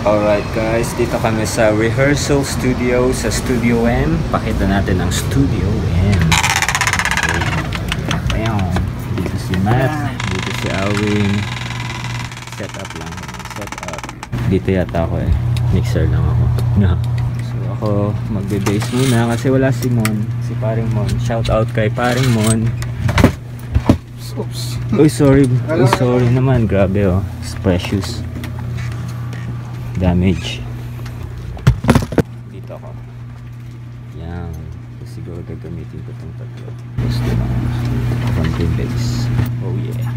Alright guys, dito kami sa rehearsal studio sa Studio M. Pakita natin ang Studio M. Okay. Ayan, dito si Matt, dito si Alwin. Set up lang, set up. Dito yata ako eh, mixer lang ako. So ako magbe-bass muna kasi wala si Mon, si Paring Mon. Shout out kay Paring Mon. Oops. Uy, sorry naman, grabe oh, it's precious. Damage. Dito ako. Yan. Siguro gagamitin ko itong tatlo. Gusto lang. Konting bass. Oh yeah.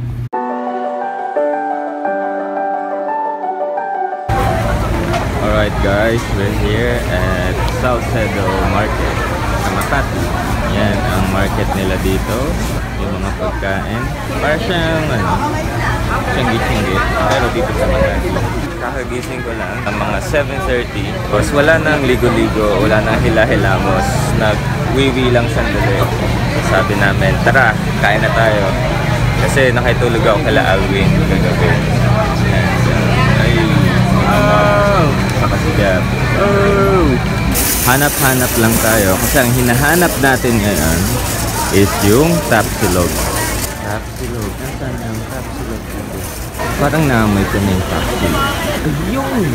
Alright guys, we're here at South Cedo Market sa Makati. Yan ang market nila dito. Yung mga pagkain. Para siyang tiyanggi-tiyanggi. Pero dito sa Makati. Kakagising ko lang ang mga 7:30. Tapos wala nang ligo-ligo, wala nang hila-hilamos. Nag-wiwi lang sandali. Sabi namin, tara, kain na tayo. Kasi nakitulog ako kala Alwin kagabi. Ay, kapasigap. Hanap-hanap lang tayo. Kasi ang hinahanap natin ngayon is yung tapsilog. Tapsilog. Nasaan ang tapsilog dito? Parang naamoy ko na yung tapsilog. Ayun!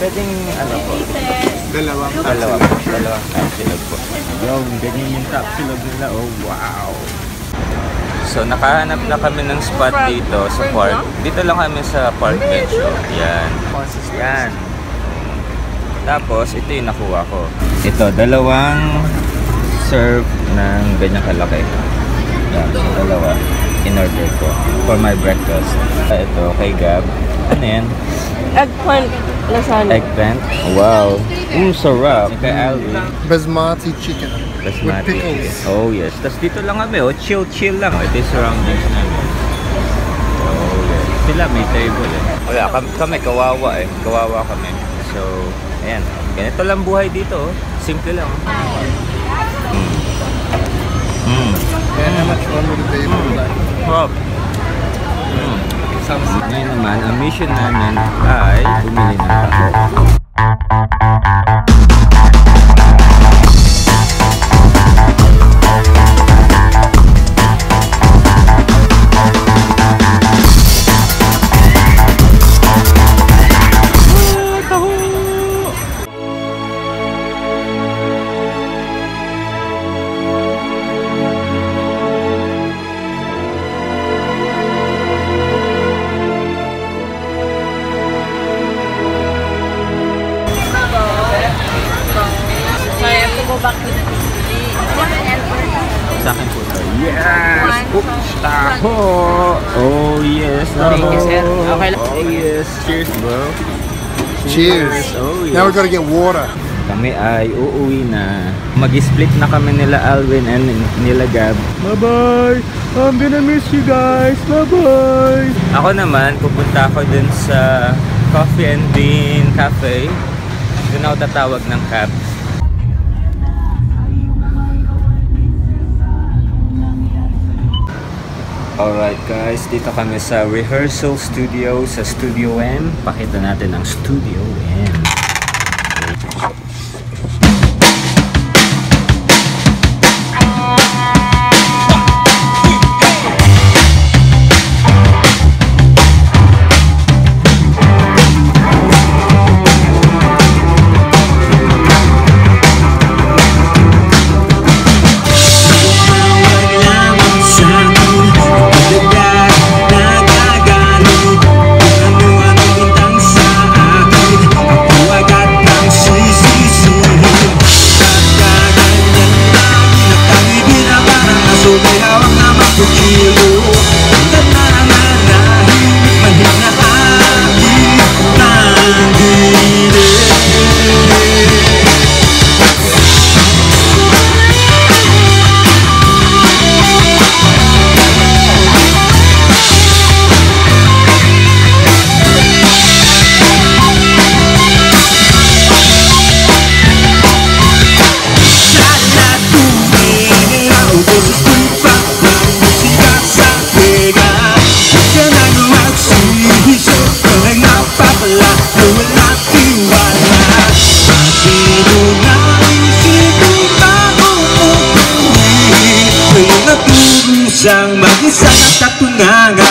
Pwedeng ano po? Dalawang tapsilog po. Yung ganyan yung tapsilog nila. Oh wow! So nakahanap na kami ng spot dito sa park. Dito lang kami sa park bench. Yan. Yan. Tapos ito yung nakuha ko. Ito, dalawang serve ng ganyang kalaki. Yan, dalawa. In-order ko for my breakfast. Ito, kay Gab. Ano yan? Eggplant lasagna. Eggplant? Wow. Sarap. Kay Alvin. Basmati chicken. Basmati with pickles. chicken. Oh yes. Tapos dito lang kami. Oh, chill lang. Ito yung surroundings namin. Oh yes. Sila may table eh. Wala, kami kawawa eh. Kawawa kami. So, ayan. Ganito lang buhay dito. Simple lang. And how much one would it be for that? Prop. Ngayon naman, ang mission namin ay bumili ng taho. Sa akin po ito. Yes! Oops! Taho! Oh yes! Thank you, sir. Okay lang. Oh yes! Cheers bro! Cheers! Oh yes! Now we've got to get water. Kami ay uuwi na. Mag-split na kami nila Alvin and nila Gab. Bye-bye! I'm gonna miss you guys! Bye-bye! Ako naman, pupunta ako dun sa Coffee and Bean Cafe. Doon ako tatawag ng cab. Alright guys, dito kami sa rehearsal studio sa Studio M. Pakita natin ang Studio M. Agad ng sisi Siyang mag-isa na katunganga